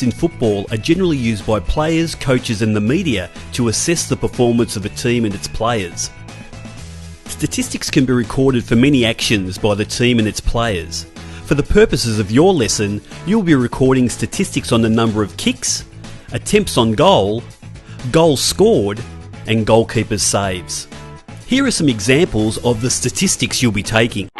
Statistics in football are generally used by players, coaches and the media to assess the performance of a team and its players. Statistics can be recorded for many actions by the team and its players. For the purposes of your lesson, you'll be recording statistics on the number of kicks, attempts on goal, goals scored and goalkeepers' saves. Here are some examples of the statistics you'll be taking.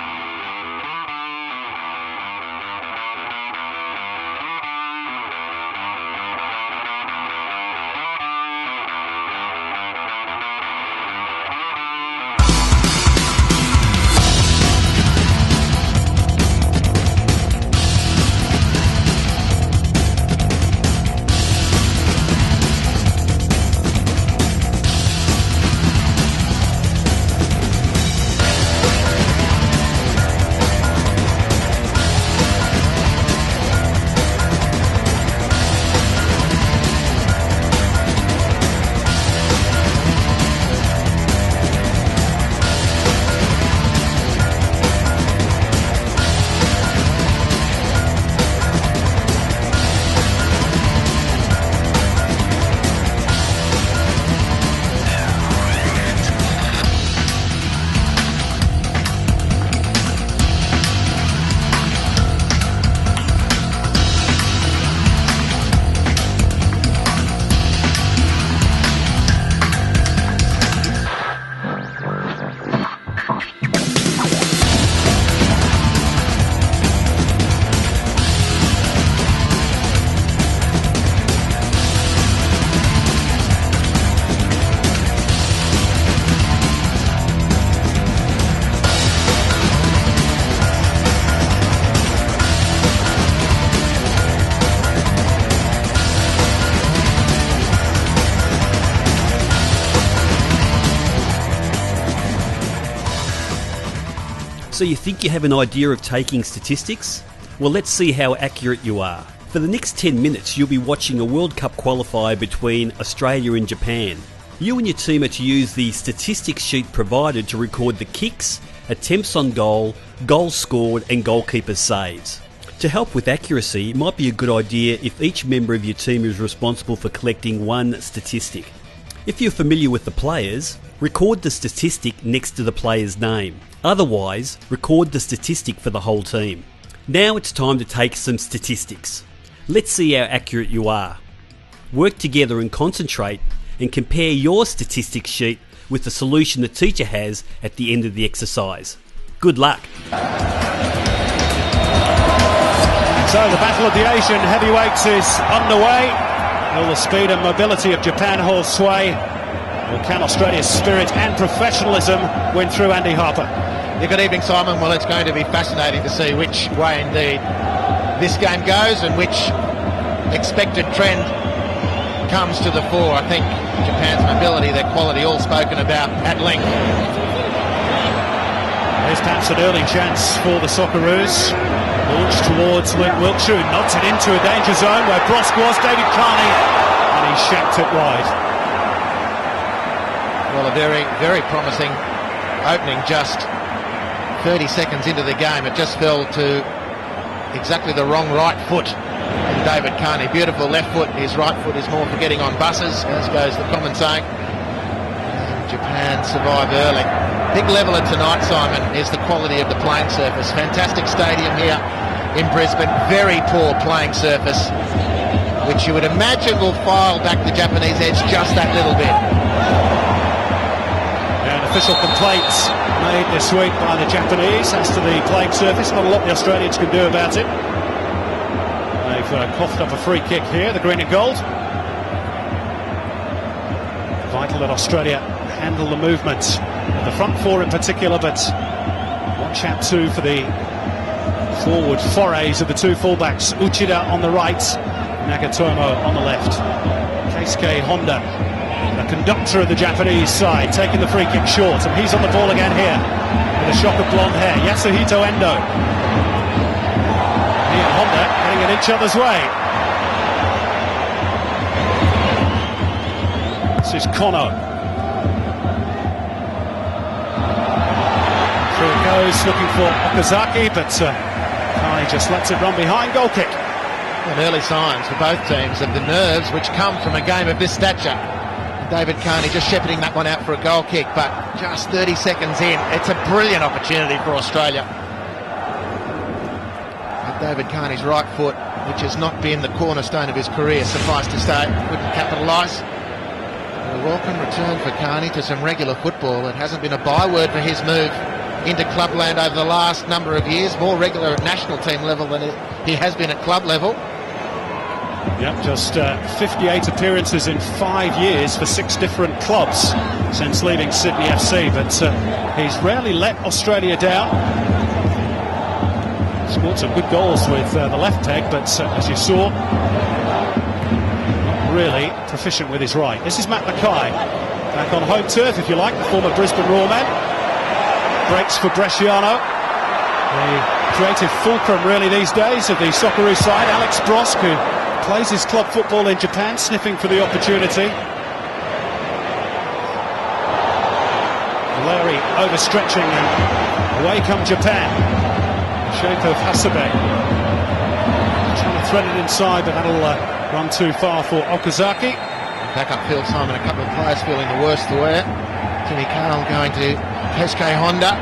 So you think you have an idea of taking statistics? Well, let's see how accurate you are. For the next 10 minutes, you'll be watching a World Cup qualifier between Australia and Japan. You and your team are to use the statistics sheet provided to record the kicks, attempts on goal, goals scored and goalkeeper saves. To help with accuracy, it might be a good idea if each member of your team is responsible for collecting one statistic. If you're familiar with the players, record the statistic next to the player's name. Otherwise, record the statistic for the whole team. Now it's time to take some statistics. Let's see how accurate you are. Work together and concentrate and compare your statistics sheet with the solution the teacher has at the end of the exercise. Good luck. So the Battle of the Asian Heavyweights is underway. Will the speed and mobility of Japan hold sway? Or can Australia's spirit and professionalism win through Andy Harper? Yeah, good evening, Simon. Well, it's going to be fascinating to see which way indeed this game goes and which expected trend comes to the fore. I think Japan's mobility, their quality, all spoken about at length. There's perhaps an early chance for the Socceroos. Launched towards Luke Wiltshire, who knocks it into a danger zone where Brosk was, David Carney, and he shanked it wide. Well, a very, very promising opening just 30 seconds into the game. It just fell to exactly the wrong right foot in David Carney. Beautiful left foot. His right foot is more for getting on buses, as goes the common saying. And Japan survive early. Big leveler tonight, Simon, is the quality of the playing surface. Fantastic stadium here in Brisbane. Very poor playing surface, which you would imagine will file back the Japanese edge just that little bit. And official complaints made this week by the Japanese as to the playing surface. Not a lot the Australians can do about it. They've coughed up a free kick here, the green and gold. Vital that Australia handle the movement, the front four in particular, but watch out too for the forward forays of the two fullbacks. Uchida on the right, Nagatomo on the left. Keisuke Honda, the conductor of the Japanese side, taking the free kick short, and he's on the ball again here with a shock of blonde hair. Yasuhito Endo. He and Honda getting in each other's way. This is Kono. Through it goes, looking for Okazaki, but Kai just lets it run behind. Goal kick. Some early signs for both teams of the nerves which come from a game of this stature. David Carney just shepherding that one out for a goal kick, but just 30 seconds in, it's a brilliant opportunity for Australia. But David Carney's right foot, which has not been the cornerstone of his career, suffice to say, couldn't capitalise. A welcome return for Carney to some regular football. It hasn't been a byword for his move into clubland over the last number of years, more regular at national team level than he has been at club level. Yep, just 58 appearances in 5 years for 6 different clubs since leaving Sydney FC, but he's rarely let Australia down. Scored some good goals with the left leg, but as you saw, not really proficient with his right. This is Matt Mackay, back on home turf, if you like, the former Brisbane Roar man. Breaks for Bresciano, the creative fulcrum really these days of the Socceroos side. Alex Brosk, who plays his club football in Japan, sniffing for the opportunity. Valeri overstretching, and away come Japan. Shape of Hasebe. Trying to thread it inside, but that'll run too far for Okazaki. Back upfield, Simon, a couple of players feeling the worst for wear. Timmy Cahill going to Keisuke Honda.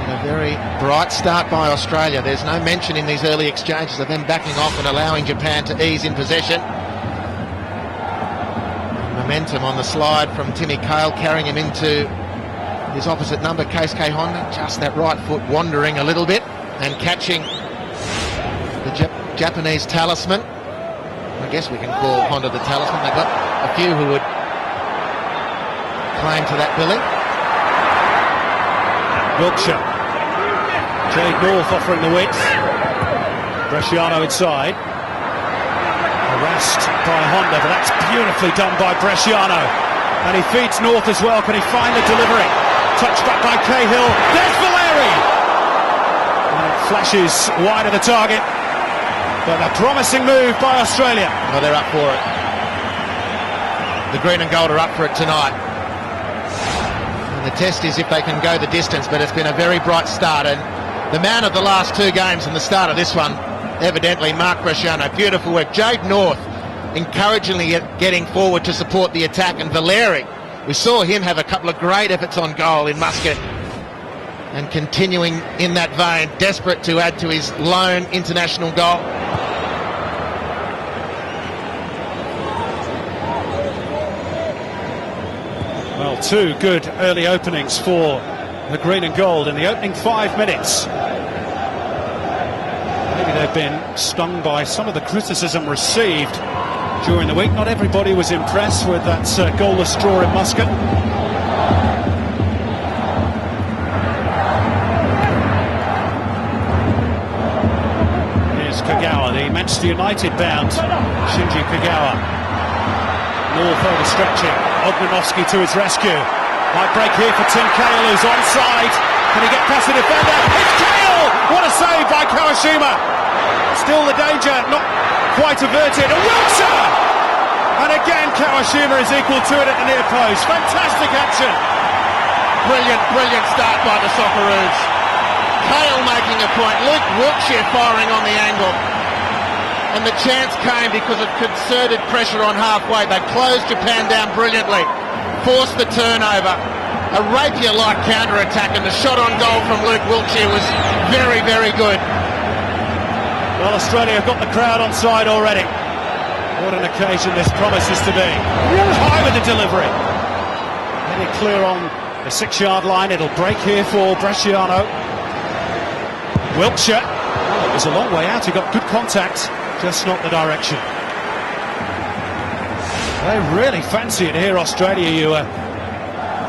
And a very bright start by Australia. There's no mention in these early exchanges of them backing off and allowing Japan to ease in possession. Momentum on the slide from Timmy Cahill, carrying him into his opposite number, Keisuke Honda. Just that right foot wandering a little bit and catching the Japanese talisman. I guess we can call Honda the talisman. They've got a few who would claim to that billing. Wiltshire. Jade North offering the width. Bresciano inside. Harassed by Honda, but that's beautifully done by Bresciano. And he feeds North as well. Can he find the delivery? Touched back by Cahill. There's Valeri! And it flashes wide of the target. But a promising move by Australia. Well, they're up for it. The green and gold are up for it tonight. And the test is if they can go the distance, but it's been a very bright start. And the man of the last 2 games and the start of this one, evidently, Mark Bresciano. Beautiful work. Jade North encouragingly getting forward to support the attack. And Valeri, we saw him have a couple of great efforts on goal in Muscat. And continuing in that vein, desperate to add to his lone international goal. Well, 2 good early openings for the green and gold in the opening 5 minutes. Maybe they've been stung by some of the criticism received during the week. Not everybody was impressed with that goalless draw in Muscat. Here's Kagawa, the Manchester United bound Shinji Kagawa. North overstretching. Ognenovski to his rescue. Might break here for Tim Cahill, who's onside. Can he get past the defender? It's Cahill! What a save by Kawashima! Still the danger, not quite averted. And Wiltshire! And again, Kawashima is equal to it at the near post. Fantastic action! Brilliant, brilliant start by the Socceroos. Cahill making a point. Luke Wiltshire firing on the angle. And the chance came because of concerted pressure on halfway. They closed Japan down brilliantly, forced the turnover, a rapier-like counter-attack, and the shot on goal from Luke Wiltshire was very, very good. Well, Australia have got the crowd on side already. What an occasion this promises to be. High with the delivery. Heading clear on the 6-yard line. It'll break here for Bresciano. Wiltshire. Oh, it was a long way out. He got good contact. Just not the direction. They really fancy it here, Australia. You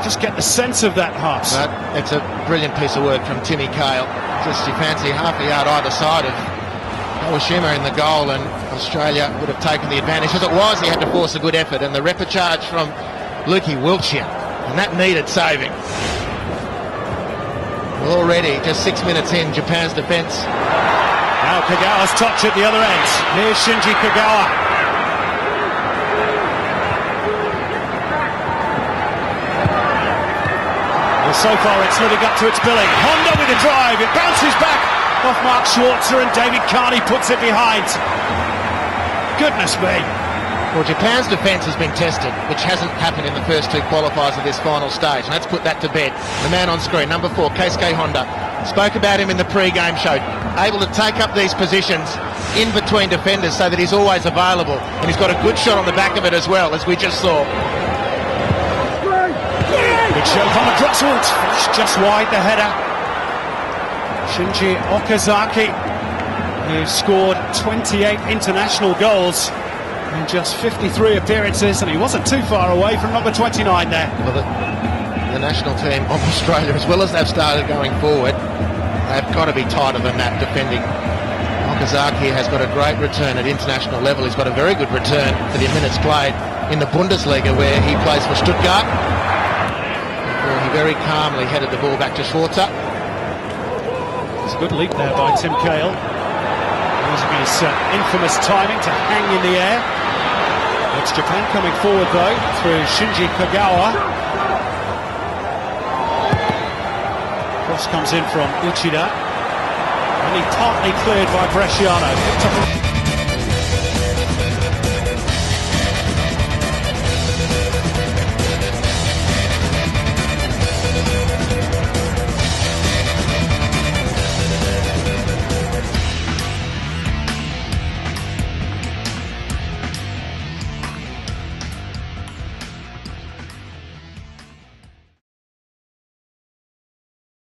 just get the sense of that, Hearts. But it's a brilliant piece of work from Timmy Cahill. Just you fancy half a yard either side of Kawashima in the goal, and Australia would have taken the advantage. As it was, he had to force a good effort, and the repechage from Lukey Wiltshire, and that needed saving. Already, just 6 minutes in, Japan's defence. Now Kagawa's touch at the other end. Here's Shinji Kagawa. Well, so far it's living up to its billing. Honda with a drive. It bounces back off Mark Schwarzer, and David Carney puts it behind. Goodness me. Well, Japan's defence has been tested, which hasn't happened in the first two qualifiers of this final stage. And let's put that to bed. The man on screen, number 4, Keisuke Honda. Spoke about him in the pre-game show. Able to take up these positions in between defenders so that he's always available. And he's got a good shot on the back of it as well, as we just saw. Good shot from the crossfield. Just wide the header. Shinji Okazaki, who scored 28 international goals in just 53 appearances, and he wasn't too far away from number 29 there. Well, the national team of Australia, as well as they've started going forward, they've got to be tighter than that defending. Okazaki has got a great return at international level. He's got a very good return for the minutes played in the Bundesliga, where he plays for Stuttgart. Before he very calmly headed the ball back to Schwarzer. It's a good leap there by Tim Cahill, using his infamous timing to hang in the air. It's Japan coming forward though through Shinji Kagawa. Cross comes in from Uchida, only partly cleared by Bresciano.